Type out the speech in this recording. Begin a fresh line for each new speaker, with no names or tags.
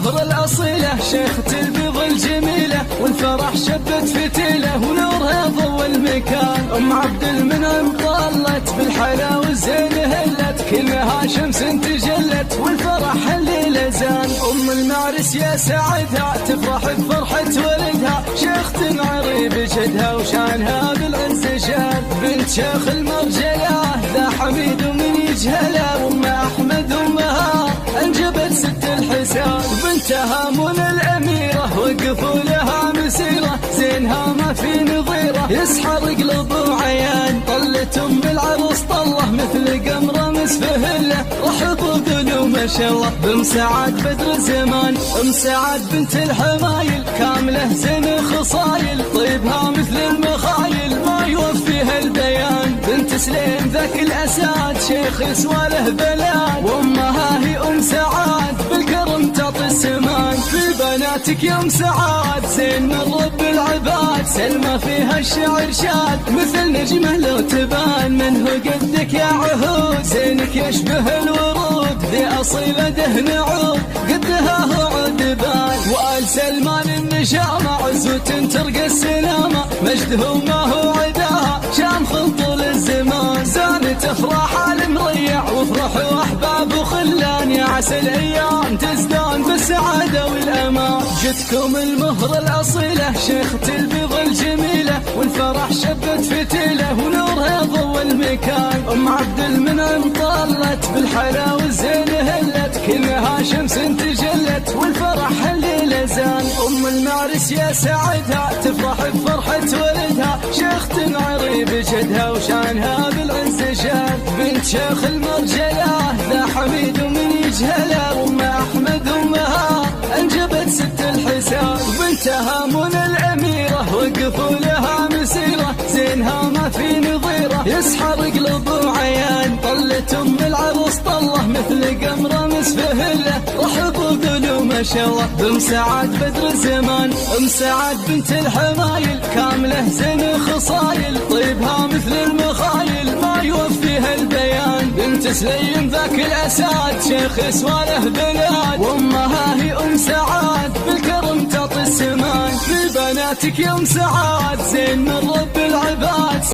المهر الأصيلة، شيخة البيض الجميلة، والفرح شبت فتيلة ونورها ضوى المكان. أم عبد المنعم طلت بالحلا والزين هلت، كلها شمس تجلت والفرح الليلة زان. أم المعرس يا سعدها تفرح بفرحة ولدها، شيخة عريب جدها وشانها بالعز شان. بنت شيخ المرجلة ذا حميد ومن يجهلها، وام أحمد أمها أنجبت ست الحسان. بنتها منى الأميرة وقفوا لها مسيرة، زينها ما في نظيرة يسحر قلب وعيان. طلت أم العروس طلة مثل قمرة مسفهلة، رحب وقولوا ما شاء الله بأم سعاد بدر زمان. أم سعاد بنت الحمايل كاملة زين خصايل، طيبها مثل المخايل ما يوفيها البيان. بنت سليم ذاك الأساد شيخ يسواله بلاد، وأمها هي أم سعاد بالكرم تعطي السمان. في بناتك يا أم سعاد زين من رب العباد، سلمى فيها الشعر شاد مثل نجمه لو تبان. منه قدك يا عهود زينك يشبه الورود، ذي أصيلة دهن عود قدها هو عدبان. وآل سلمان النشامة عزوة ترقى السلامة، مجده ما هو عداها شام طول الزمان. زانت افراح المريع وافرحوا احباب وخلان، يا عسى الايام تزدان بالسعاده والامان. جتكم المهر الاصيله، شيخة البيض الجميله، والفرح شبت فتيله ونورها ضوى المكان. ام عبد المنعم طلت بالحلا والزين هلت، كلها شمس تجلت والفرح الليله زان. ام المعرس يا سعدها تفرح بفرحه ولدها، شيخة عريب جدها وشانها بالعز شان. بنت شيخ المرجلة ذا حميد ومن يجهلها، وام أحمد أمها أنجبت ست الحسان. بنتها منى الأميرة وقفوا لها مسيرة، زينها ما في نظيرة يسحر قلب وعيان. طلت أم العروس طلة مثل قمرة مسفهلة، رحب وقولوا ما شاء الله بأم سعاد بدر زمان. أم سعاد بنت الحمايل كاملة زين خصايل، طيبها مثل المخايل ما يوفيها البيان. بنت سليم ذاك الأساد شيخ يسواله بلاد، وأمها هي أم سعاد بالكرم تعطي السمان. في بناتك يا أم سعاد زين من رب العباد.